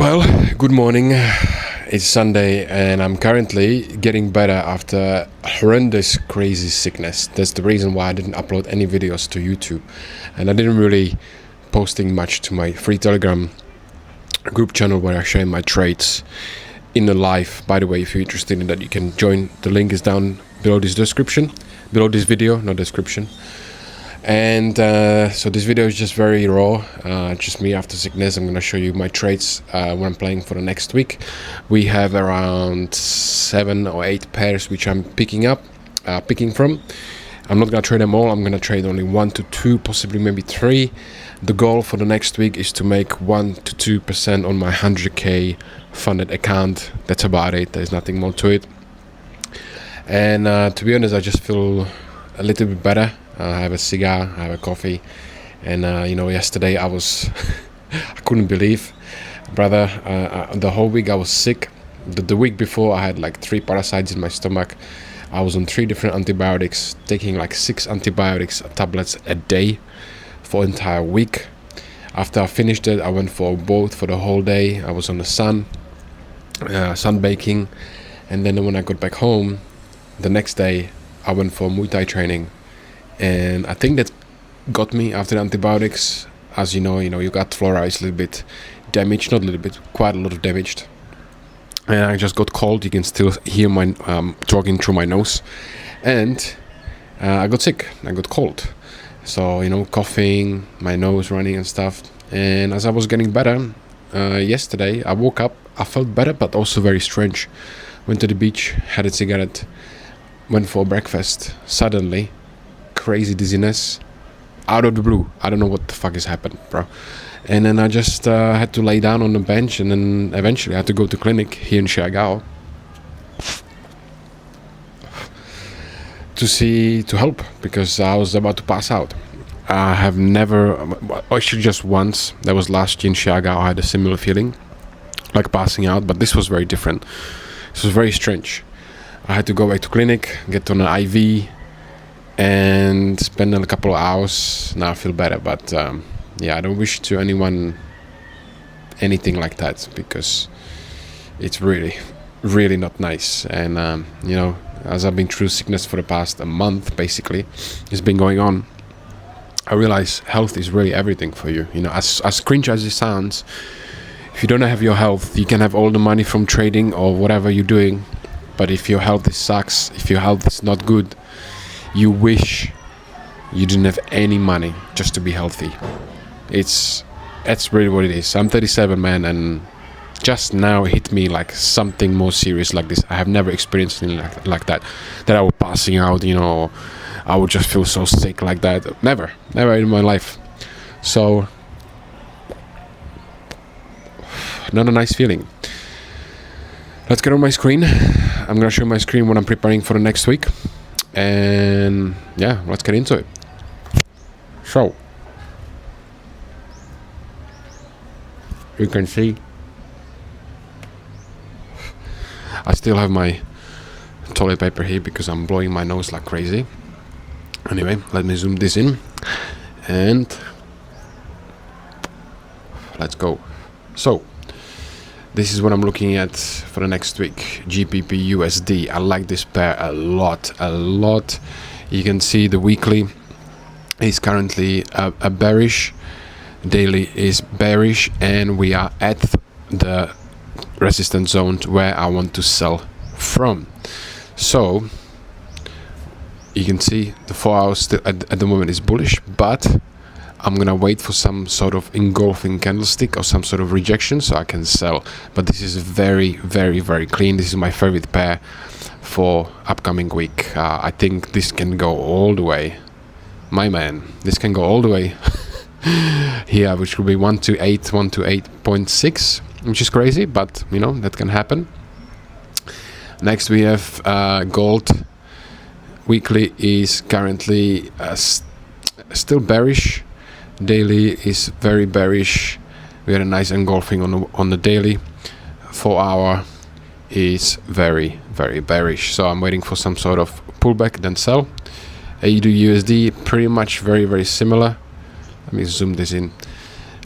Well, good morning. It's Sunday and I'm currently getting better after horrendous crazy sickness. That's the reason why I didn't upload any videos to YouTube, and I didn't really posting much to my free Telegram group channel where I share my trades in the live. By the way, if you're interested in that, you can join. The link is down below this description, below this video, no description. And so this video is just very raw, just me after sickness. I'm going to show you my trades when I'm playing for the next week. We have around 7 or 8 pairs which I'm picking from. I'm not going to trade them all. I'm going to trade only 1 to 2, possibly maybe 3. The goal for the next week is to make 1 to 2% on my 100k funded account. That's about it. There's nothing more to it. And to be honest, I just feel a little bit better. I have a cigar, I have a coffee, and yesterday I was I couldn't believe, brother, the whole week I was sick. The week before I had like 3 parasites in my stomach. I was on 3 different antibiotics, taking like 6 antibiotics tablets a day for entire week. After I finished it, I went for a boat for the whole day. I was on the sun baking, and then when I got back home the next day, I went for Muay Thai training. And I think that got me after the antibiotics. As you know, your gut flora is a little bit damaged, not a little bit, quite a lot of damaged. And I just got cold. You can still hear my talking through my nose. And I got sick. I got cold. So, coughing, my nose running and stuff. And as I was getting better, yesterday I woke up. I felt better, but also very strange. Went to the beach, had a cigarette, went for breakfast. Suddenly, crazy dizziness out of the blue. I don't know what the fuck has happened, bro. And then I just had to lay down on the bench, and then eventually I had to go to clinic here in Chicago to help, because I was about to pass out. I have never, actually just once, that was last year in Chicago, I had a similar feeling like passing out, but this was very different. This was very strange. I had to go back to clinic, get on an IV, and spend a couple of hours. Now I feel better, but I don't wish to anyone anything like that, because it's really, really not nice. And as I've been through sickness for the past a month, basically, it's been going on, I realize health is really everything for you. As cringe as it sounds, if you don't have your health, you can have all the money from trading or whatever you're doing, but if your health sucks, if your health is not good, you wish you didn't have any money just to be healthy. That's really what it is. I'm 37, man, and just now it hit me like something more serious like this. I have never experienced anything like that. That I was passing out, I would just feel so sick like that. Never in my life. So, not a nice feeling. Let's get on my screen. I'm gonna show my screen when I'm preparing for the next week. And let's get into it. So, you can see I still have my toilet paper here because I'm blowing my nose like crazy. Anyway, let me zoom this in and let's go. So, this is what I'm looking at for the next week. GBP USD. I like this pair a lot. You can see the weekly is currently a bearish. Daily is bearish, and we are at the resistance zone where I want to sell from. So you can see the 4 hours still at the moment is bullish, but I'm gonna wait for some sort of engulfing candlestick or some sort of rejection so I can sell. But this is very, very, very clean. This is my favorite pair for upcoming week. I think this can go all the way. My man, this can go all the way here, which will be 1 to 8.6, which is crazy, but that can happen. Next we have gold. Weekly is currently still bearish. Daily is very bearish. We had a nice engulfing on the daily. 4 hour is very, very bearish. So I'm waiting for some sort of pullback, then sell. AUD USD pretty much very, very similar. Let me zoom this in.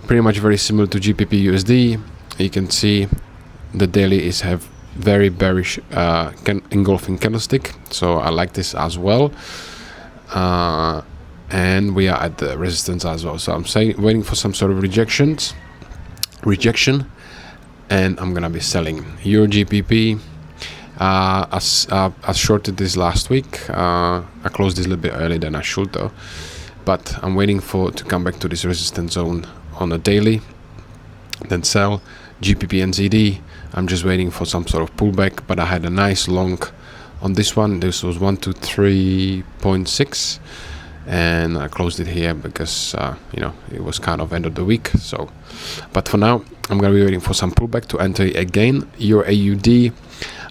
Pretty much very similar to GBP USD. you can see the daily is have very bearish engulfing candlestick, so I like this as well. And we are at the resistance as well, so I'm waiting for some sort of rejection, and I'm gonna be selling Euro GBP. I shorted this last week. I closed this a little bit earlier than I should though, but I'm waiting to come back to this resistance zone on a daily, then sell GBP and ZD. I'm just waiting for some sort of pullback, but I had a nice long on this one. This was 123.6, and I closed it here because you know, it was kind of end of the week. So, but for now, I'm gonna be waiting for some pullback to enter again. Euro AUD,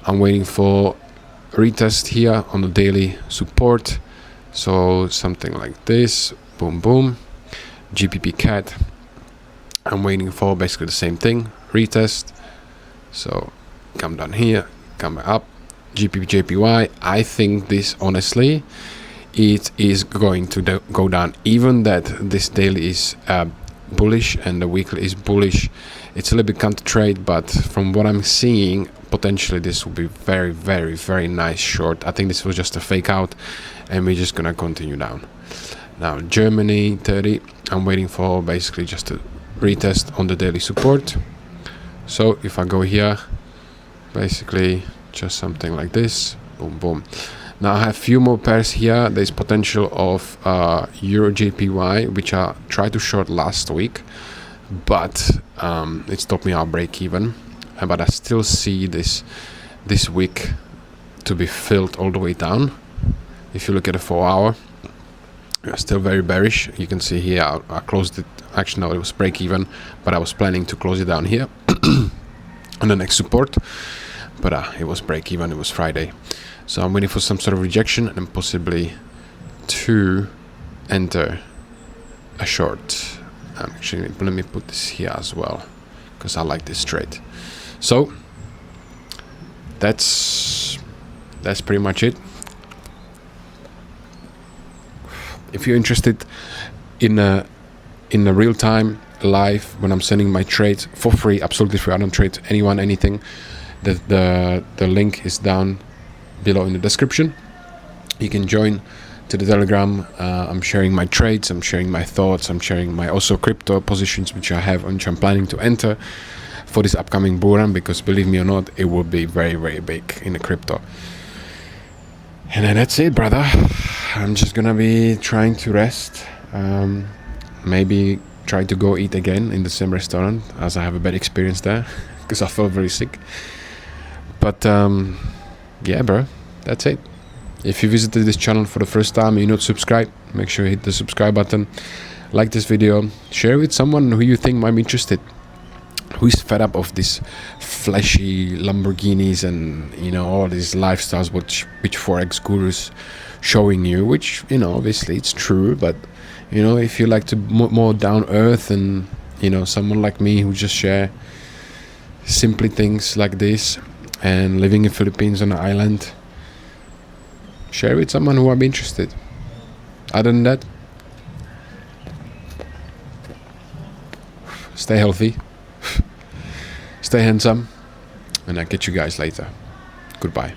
I'm waiting for retest here on the daily support, so something like this. Boom, boom. GBP CAD, I'm waiting for basically the same thing, retest. So come down here, come up. GBP JPY, I think this, honestly, it is going to go down. Even that this daily is bullish and the weekly is bullish, it's a little bit counter trade, but from what I'm seeing, potentially this will be very, very, very nice short. I think this was just a fake out, and we're just gonna continue down. Now Germany 30, I'm waiting for basically just a retest on the daily support. So if I go here, basically just something like this, boom, boom. Now I have a few more pairs here. There's potential of Euro JPY, which I tried to short last week, but it stopped me at break even. But I still see this week to be filled all the way down. If you look at the 4 hour, still very bearish. You can see here I closed it. Actually, no, it was break even, but I was planning to close it down here on the next support, but it was break even. It was Friday, so I'm waiting for some sort of rejection and possibly to enter a short. Actually, let me put this here as well because I like this trade. So that's pretty much it. If you're interested in a real time live when I'm sending my trades for free, absolutely free, I don't trade anyone anything, the link is down below in the description. You can join to the Telegram. I'm sharing my trades, I'm sharing my thoughts, I'm sharing my also crypto positions which I have, which I'm planning to enter for this upcoming bull run, because believe me or not, it will be very, very big in the crypto. And then that's it, brother. I'm just gonna be trying to rest, maybe try to go eat again in the same restaurant, as I have a bad experience there because I felt very sick. But yeah, bro, that's it. If you visited this channel for the first time and you're not subscribed, make sure you hit the subscribe button, like this video, share it with someone who you think might be interested, who's fed up of this flashy Lamborghinis and, you know, all these lifestyles which Forex gurus showing you, which, you know, obviously it's true, but, you know, if you like to more down earth and, you know, someone like me who just share simply things like this and living in Philippines on an island, share with someone who might be interested. Other than that, stay healthy, stay handsome, and I'll catch you guys later. Goodbye.